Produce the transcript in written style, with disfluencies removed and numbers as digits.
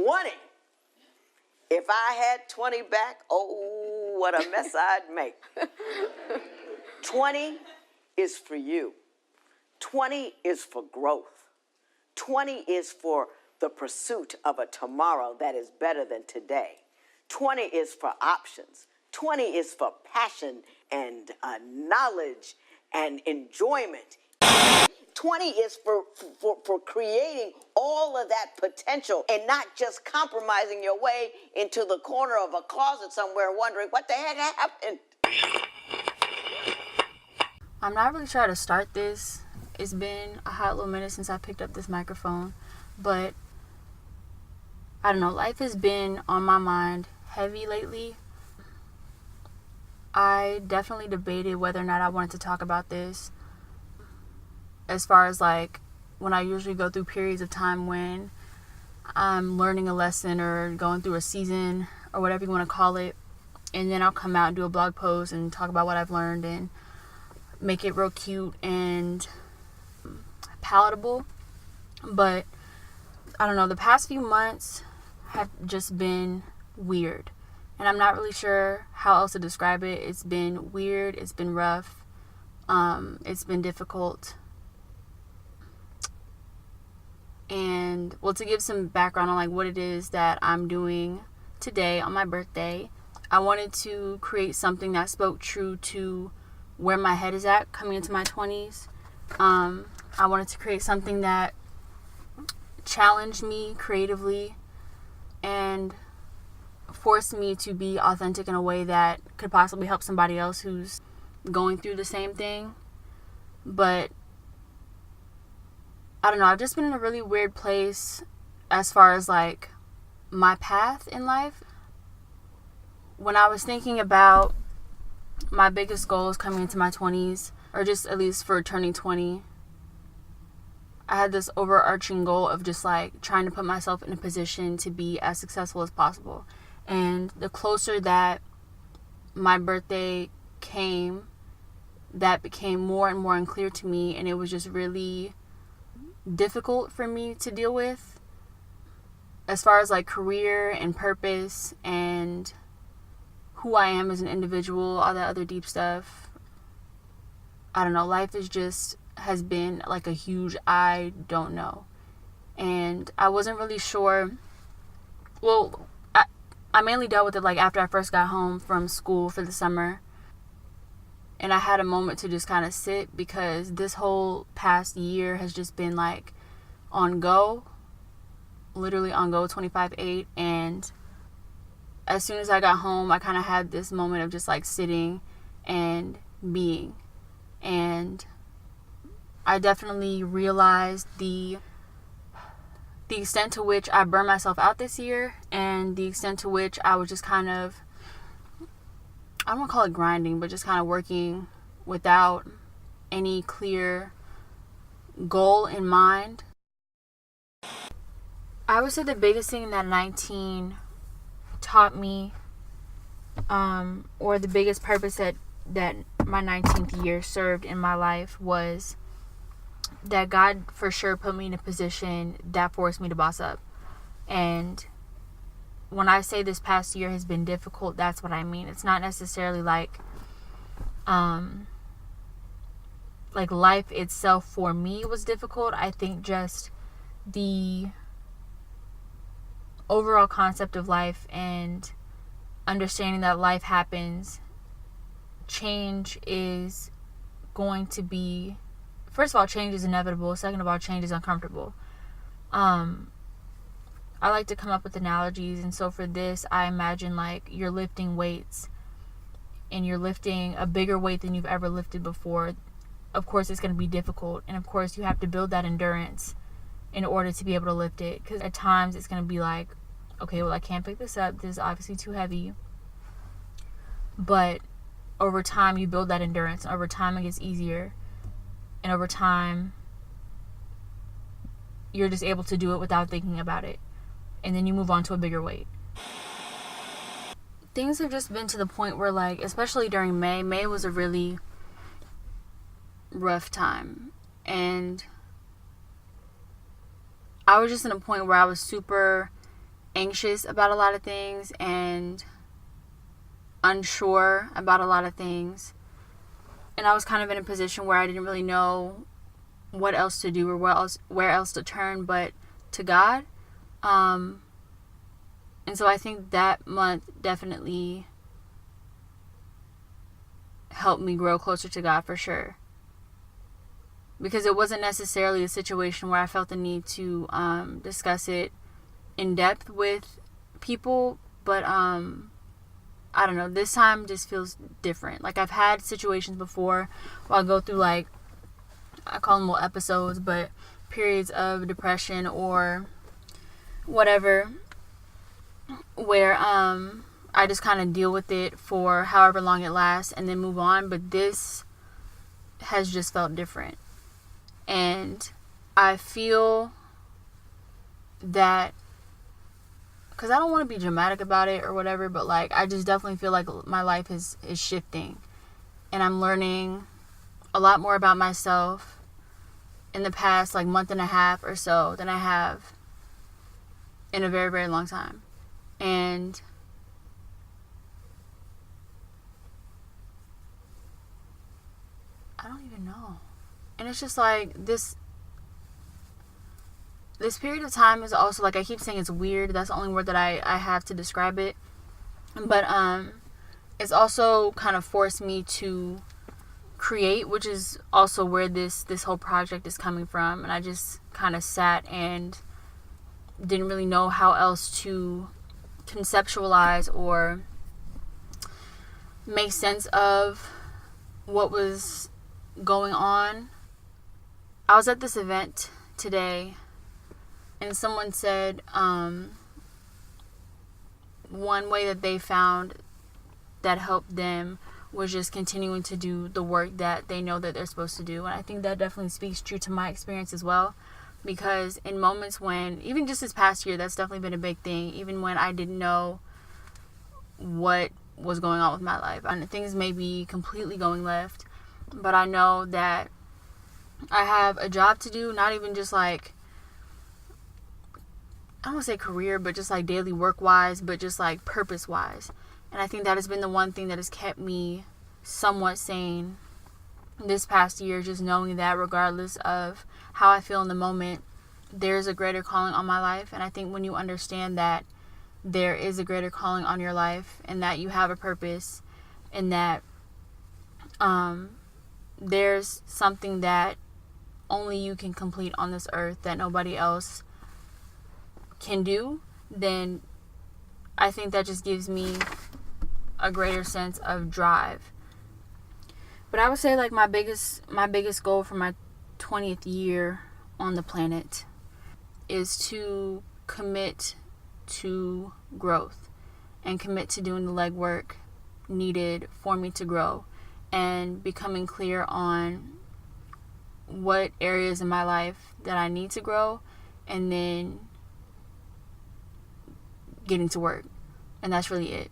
20. If I had 20 back, oh, what a mess I'd make. 20 is for you. 20 is for growth. 20 is for the pursuit of a tomorrow that is better than today. 20 is for options. 20 is for passion and knowledge and enjoyment. 20 is for creating all of that potential and not just compromising your way into the corner of a closet somewhere wondering what the heck happened. I'm not really sure how to start this. It's been a hot little minute since I picked up this microphone, but I don't know, life has been on my mind heavy lately. I definitely debated whether or not I wanted to talk about this, as far as like when I usually go through periods of time when I'm learning a lesson or going through a season or whatever you want to call it, and then I'll come out and do a blog post and talk about what I've learned and make it real cute and palatable. But I don't know, the past few months have just been weird, and I'm not really sure how else to describe it. It's been weird, it's been rough, it's been difficult. And well, to give some background on like what it is that I'm doing today on my birthday, I wanted to create something that spoke true to where my head is at coming into my 20s. I wanted to create something that challenged me creatively and forced me to be authentic in a way that could possibly help somebody else who's going through the same thing. But I don't know, I've just been in a really weird place as far as like my path in life. When I was thinking about my biggest goals coming into my 20s, or just at least for turning 20, I had this overarching goal of just like trying to put myself in a position to be as successful as possible. And the closer that my birthday came, that became more and more unclear to me, and it was just really difficult for me to deal with as far as like career and purpose and who I am as an individual, all that other deep stuff. I don't know, life has been like a huge I don't know. And I wasn't really sure. Well, I mainly dealt with it like after I first got home from school for the summer. And I had a moment to just kind of sit, because this whole past year has just been like on go, literally on go 25/8. And as soon as I got home, I kind of had this moment of just like sitting and being. And I definitely realized the extent to which I burned myself out this year, and the extent to which I was just kind of, I don't want to call it grinding, but just kind of working without any clear goal in mind. I would say the biggest thing that 19 taught me, or the biggest purpose that my 19th year served in my life, was that God for sure put me in a position that forced me to boss up. And when I say this past year has been difficult, that's what I mean. It's not necessarily like life itself for me was difficult. I think just the overall concept of life and understanding that life happens, change is going to be, first of all, change is inevitable. Second of all, change is uncomfortable. I like to come up with analogies, and so for this, I imagine like you're lifting weights, and you're lifting a bigger weight than you've ever lifted before. Of course, it's going to be difficult, and of course, you have to build that endurance in order to be able to lift it, because at times it's going to be like, okay, well, I can't pick this up. This is obviously too heavy. But over time, you build that endurance. Over time, it gets easier. And over time, you're just able to do it without thinking about it. And then you move on to a bigger weight. Things have just been to the point where, like, especially during May was a really rough time. And I was just in a point where I was super anxious about a lot of things and unsure about a lot of things. And I was kind of in a position where I didn't really know what else to do or where else to turn but to God. And so I think that month definitely helped me grow closer to God for sure. Because it wasn't necessarily a situation where I felt the need to discuss it in depth with people, but I don't know, this time just feels different. Like, I've had situations before where I'll go through, like, I call them little episodes, but periods of depression or whatever, where I just kind of deal with it for however long it lasts and then move on. But this has just felt different. And I feel that, because I don't want to be dramatic about it or whatever, but like, I just definitely feel like my life is shifting. And I'm learning a lot more about myself in the past, like, month and a half or so than I have in a very, very long time. And I don't even know. And it's just like this period of time is also, like, I keep saying it's weird. That's the only word that I have to describe it. But it's also kind of forced me to create, which is also where this whole project is coming from. And I just kind of sat and didn't really know how else to conceptualize or make sense of what was going on. I was at this event today and someone said one way that they found that helped them was just continuing to do the work that they know that they're supposed to do. And I think that definitely speaks true to my experience as well, because in moments when, even just this past year, that's definitely been a big thing, even when I didn't know what was going on with my life, and things may be completely going left, but I know that I have a job to do, not even just like, I don't want to say career, but just like daily work wise, but just like purpose wise. And I think that has been the one thing that has kept me somewhat sane this past year, just knowing that regardless of how I feel in the moment, there's a greater calling on my life. And I think when you understand that there is a greater calling on your life and that you have a purpose and that there's something that only you can complete on this earth that nobody else can do, then I think that just gives me a greater sense of drive. But I would say, like, my biggest goal for my 20th year on the planet is to commit to growth and commit to doing the legwork needed for me to grow and becoming clear on what areas in my life that I need to grow, and then getting to work. And that's really it.